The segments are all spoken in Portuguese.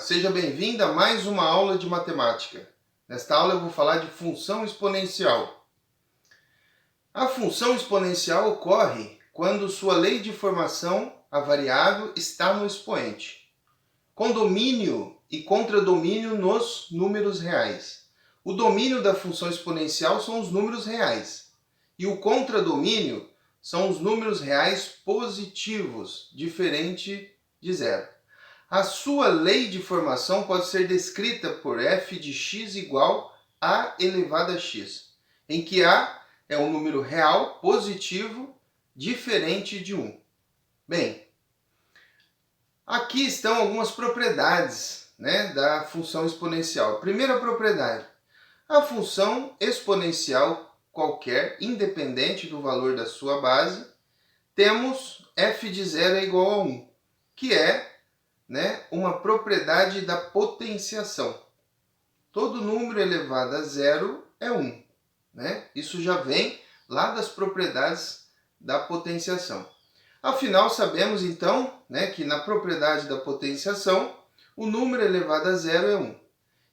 seja bem-vindo a mais uma aula de matemática. Nesta aula eu vou falar de função exponencial. A função exponencial ocorre quando sua lei de formação, a variável, está no expoente, com domínio e contradomínio nos números reais. O domínio da função exponencial são os números reais e o contradomínio são os números reais positivos, diferente de zero. A sua lei de formação pode ser descrita por f de x igual a elevado a x, em que a é um número real positivo diferente de 1. Bem, aqui estão algumas propriedades, da função exponencial. Primeira propriedade: a função exponencial qualquer, independente do valor da sua base, temos f de 0 é igual a 1, que é uma propriedade da potenciação. Todo número elevado a zero é 1. Isso já vem lá das propriedades da potenciação. Afinal, sabemos então que na propriedade da potenciação, o número elevado a zero é 1.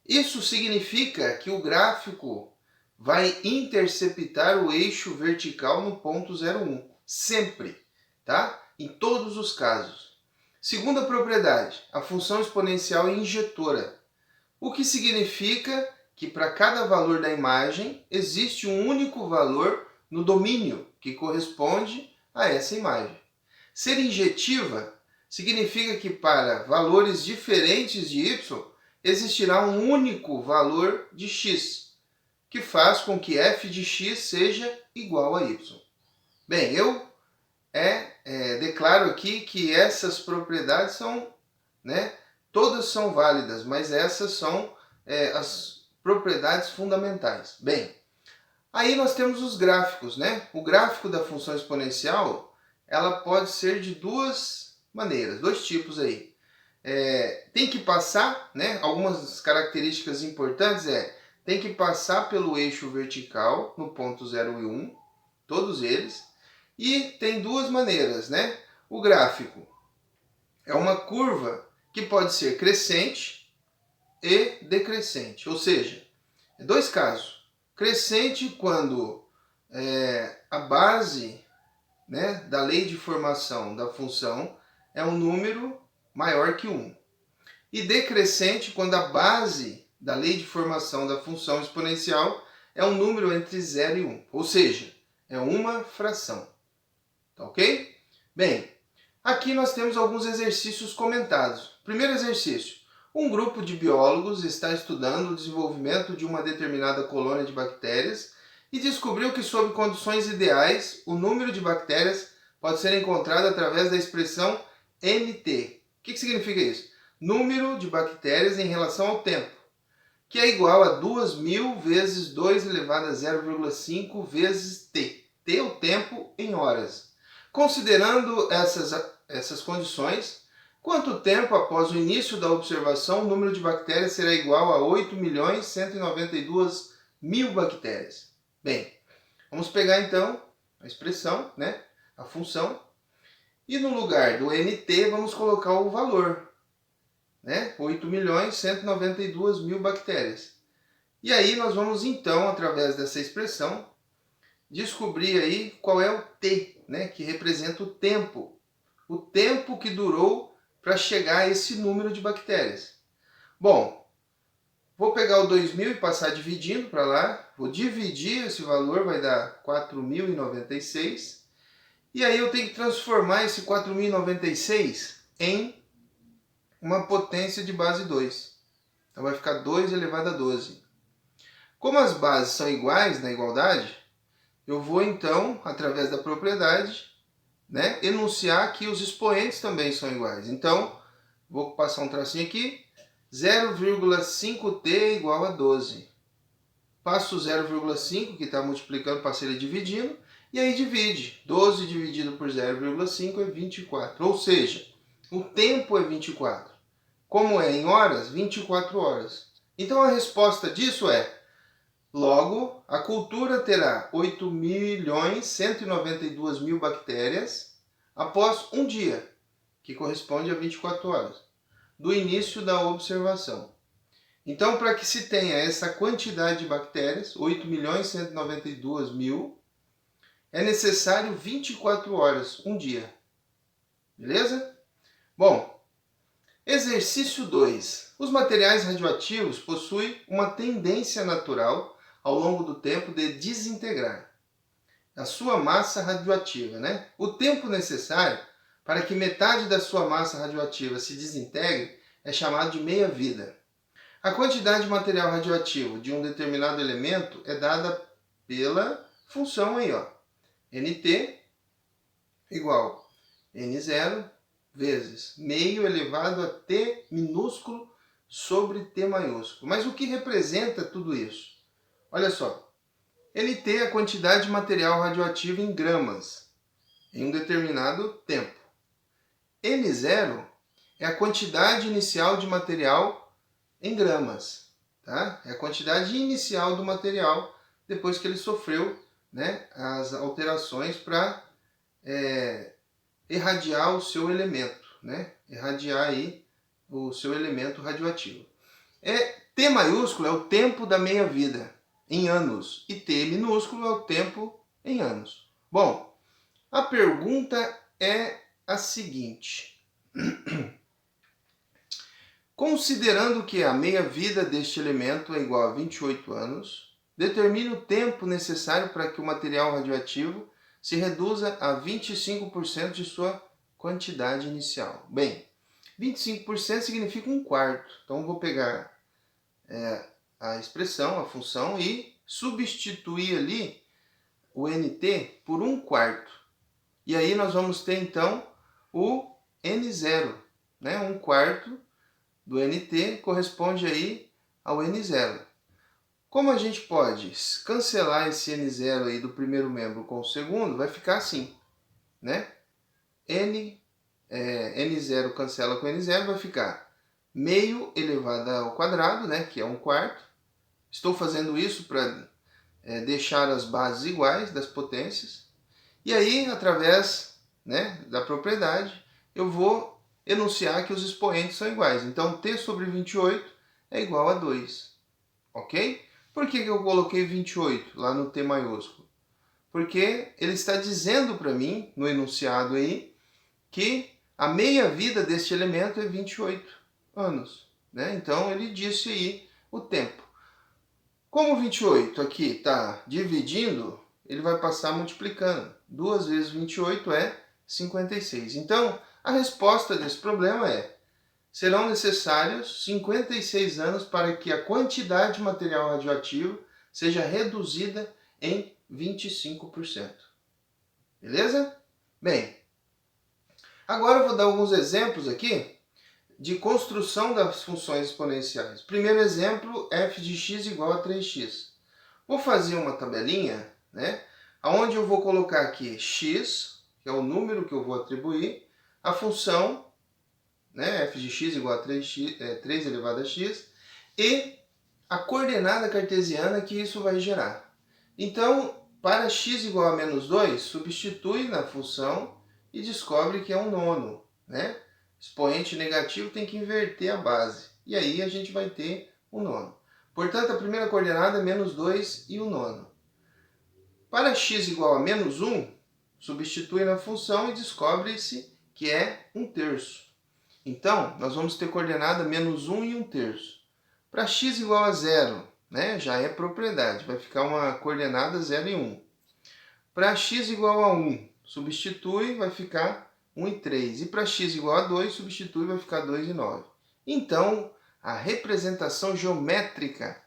Isso significa que o gráfico vai interceptar o eixo vertical no ponto 0,1. Sempre, tá? Em todos os casos. Segunda propriedade, a função exponencial é injetora, o que significa que para cada valor da imagem existe um único valor no domínio que corresponde a essa imagem. Ser injetiva significa que para valores diferentes de y existirá um único valor de x, que faz com que f de x seja igual a y. Bem, eu declaro aqui que essas propriedades são, todas são válidas, mas essas são as propriedades fundamentais. Bem, aí nós temos os gráficos, O gráfico da função exponencial, ela pode ser de duas maneiras, dois tipos aí. Tem que passar, algumas características importantes tem que passar pelo eixo vertical no ponto 0 e 1, todos eles. E tem duas maneiras, O gráfico é uma curva que pode ser crescente e decrescente, ou seja, dois casos. Crescente quando a base da lei de formação da função é um número maior que 1. E decrescente quando a base da lei de formação da função exponencial é um número entre 0 e 1, ou seja, é uma fração. Tá ok? Bem, aqui nós temos alguns exercícios comentados. Primeiro exercício: um grupo de biólogos está estudando o desenvolvimento de uma determinada colônia de bactérias e descobriu que, sob condições ideais, o número de bactérias pode ser encontrado através da expressão NT. O que significa isso? Número de bactérias em relação ao tempo, que é igual a 2000 vezes 2 elevado a 0,5 vezes T. T é o tempo em horas. Considerando essas condições, quanto tempo após o início da observação o número de bactérias será igual a 8.192.000 bactérias? Bem, vamos pegar então a expressão, a função, e no lugar do NT vamos colocar o valor, 8.192.000 bactérias. E aí nós vamos então, através dessa expressão, descobrir aí qual é o T, que representa o tempo que durou para chegar a esse número de bactérias. Bom, vou pegar o 2000 e passar dividindo para lá, vou dividir esse valor, vai dar 4.096, e aí eu tenho que transformar esse 4.096 em uma potência de base 2. Então vai ficar 2 elevado a 12. Como as bases são iguais na igualdade, eu vou então, através da propriedade, enunciar que os expoentes também são iguais. Então, vou passar um tracinho aqui, 0,5t é igual a 12. Passo o 0,5, que está multiplicando, passei ele dividindo, e aí divide. 12 dividido por 0,5 é 24, ou seja, o tempo é 24. Como é em horas? 24 horas. Então a resposta disso é: logo, a cultura terá 8.192.000 bactérias após um dia, que corresponde a 24 horas. do início da observação. Então, para que se tenha essa quantidade de bactérias, 8.192.000, é necessário 24 horas, um dia. Beleza? Bom, exercício 2. Os materiais radioativos possuem uma tendência natural, ao longo do tempo, de desintegrar a sua massa radioativa, né? O tempo necessário para que metade da sua massa radioativa se desintegre é chamado de meia-vida. A quantidade de material radioativo de um determinado elemento é dada pela função aí, ó. Nt igual N0 vezes meio elevado a T minúsculo sobre T maiúsculo. Mas o que representa tudo isso? Olha só. Nt é a quantidade de material radioativo em gramas em um determinado tempo. N0 é a quantidade inicial de material em gramas, tá? É a quantidade inicial do material depois que ele sofreu, né, as alterações para irradiar o seu elemento, né? Irradiar aí o seu elemento radioativo. T maiúsculo é o tempo da meia-vida em anos e T minúsculo é o tempo em anos. Bom, a pergunta é a seguinte. Considerando que a meia-vida deste elemento é igual a 28 anos, determine o tempo necessário para que o material radioativo se reduza a 25% de sua quantidade inicial. Bem, 25% significa um quarto. Então, vou pegar a expressão, a função, e substituir ali o Nt por um quarto. E aí nós vamos ter, então, o N0, né? Um quarto do Nt corresponde aí ao N0. Como a gente pode cancelar esse N0 aí do primeiro membro com o segundo, vai ficar assim, né? N0 cancela com N0, vai ficar meio elevado ao quadrado, né? Que é um quarto. Estou fazendo isso para deixar as bases iguais das potências. E aí, através, né, da propriedade, eu vou enunciar que os expoentes são iguais. Então, T sobre 28 é igual a 2. Ok? Por que eu coloquei 28 lá no T maiúsculo? Porque ele está dizendo para mim, no enunciado aí, que a meia-vida deste elemento é 28 anos. Né? Então, ele disse aí o tempo. Como o 28 aqui está dividindo, ele vai passar multiplicando. 2 vezes 28 é 56. Então, a resposta desse problema é: serão necessários 56 anos para que a quantidade de material radioativo seja reduzida em 25%. Beleza? Bem, agora eu vou dar alguns exemplos aqui de construção das funções exponenciais. Primeiro exemplo, f de x igual a 3x. Vou fazer uma tabelinha, né, onde eu vou colocar aqui x, que é o número que eu vou atribuir, a função, né, f de x igual a 3 elevado a x, e a coordenada cartesiana que isso vai gerar. Então, para x igual a menos 2, substitui na função e descobre que é um nono, né? Expoente negativo tem que inverter a base. E aí a gente vai ter o nono. Portanto, a primeira coordenada é menos 2 e o nono. Para x igual a menos 1, substitui na função e descobre-se que é 1/3. Então, nós vamos ter coordenada menos 1 e 1/3. Para x igual a 0, né, já é propriedade, vai ficar uma coordenada 0 e 1. Para x igual a 1, substitui, vai ficar 1 e 3. E para x igual a 2, substitui, vai ficar 2 e 9. Então, a representação geométrica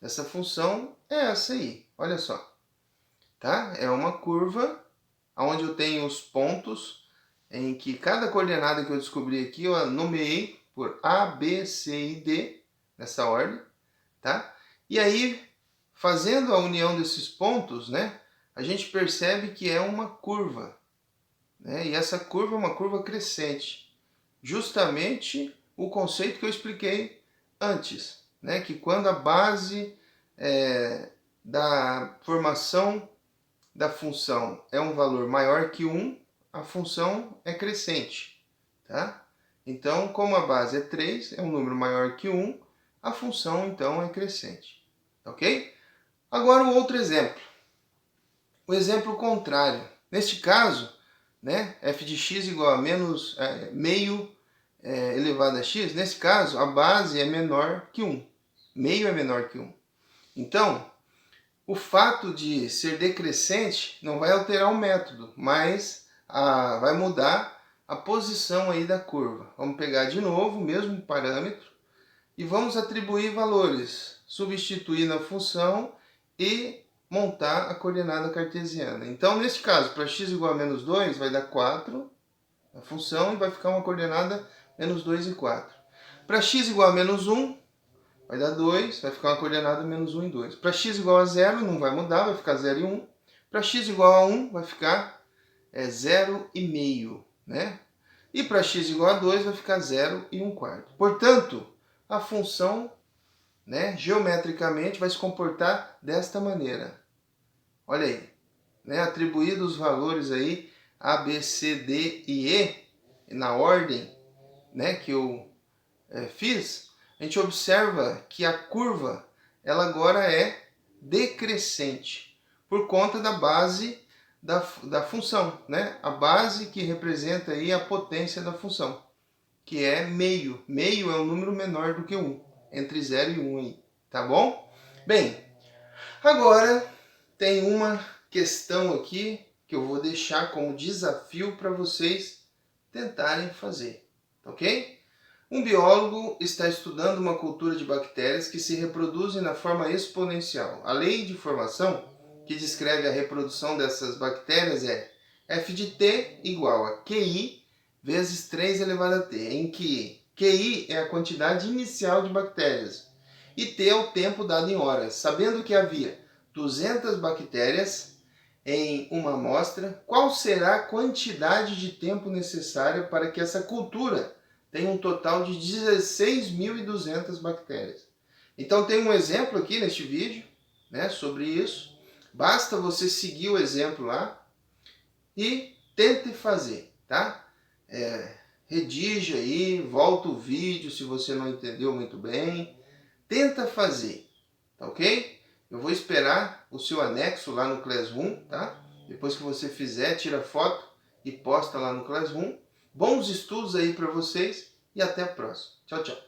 dessa função é essa aí. Olha só. Tá? É uma curva onde eu tenho os pontos em que cada coordenada que eu descobri aqui eu nomeei por A, B, C e D, nessa ordem. Tá? E aí, fazendo a união desses pontos, né, a gente percebe que é uma curva. Né? E essa curva é uma curva crescente. Justamente o conceito que eu expliquei antes. Né? Que quando a base da formação da função é um valor maior que 1, a função é crescente. Tá? Então, como a base é 3, é um número maior que 1, a função então é crescente. Ok? Agora o outro exemplo. O exemplo contrário. Neste caso, né, f de x igual a meio elevado a x. Nesse caso, a base é menor que 1. Meio é menor que 1. Então, o fato de ser decrescente não vai alterar o método, mas vai mudar a posição aí da curva. Vamos pegar de novo o mesmo parâmetro e vamos atribuir valores, substituir na função e montar a coordenada cartesiana. Então, neste caso, para x igual a menos 2, vai dar 4 a função e vai ficar uma coordenada menos 2 e 4. Para x igual a menos 1, vai dar 2, vai ficar uma coordenada menos 1 e 2. Para x igual a 0, não vai mudar, vai ficar 0 e 1. Para x igual a 1, vai ficar 0 e meio, né? E para x igual a 2, vai ficar 0 e 1 quarto. Portanto, a função, né, geometricamente vai se comportar desta maneira. Olha aí, né, atribuídos os valores aí A, B, C, D e E, na ordem, né, que eu fiz, a gente observa que a curva ela agora é decrescente por conta da base da função, né? A base que representa aí a potência da função, que é meio. Meio é um número menor do que 1, entre 0 e 1 aí, tá bom? Bem, agora tem uma questão aqui que eu vou deixar como desafio para vocês tentarem fazer, ok? Um biólogo está estudando uma cultura de bactérias que se reproduzem na forma exponencial. A lei de formação, que descreve a reprodução dessas bactérias, é f de t igual a QI vezes 3 elevado a t, em que QI é a quantidade inicial de bactérias e t é o tempo dado em horas. Sabendo que havia 200 bactérias em uma amostra, qual será a quantidade de tempo necessária para que essa cultura tem um total de 16.200 bactérias. Então tem um exemplo aqui neste vídeo, né, sobre isso. Basta você seguir o exemplo lá e tente fazer, tá? Redija aí, volta o vídeo se você não entendeu muito bem. Tenta fazer, tá ok? Eu vou esperar o seu anexo lá no Classroom, tá? Depois que você fizer, tira foto e posta lá no Classroom. Bons estudos aí para vocês e até a próxima. Tchau, tchau.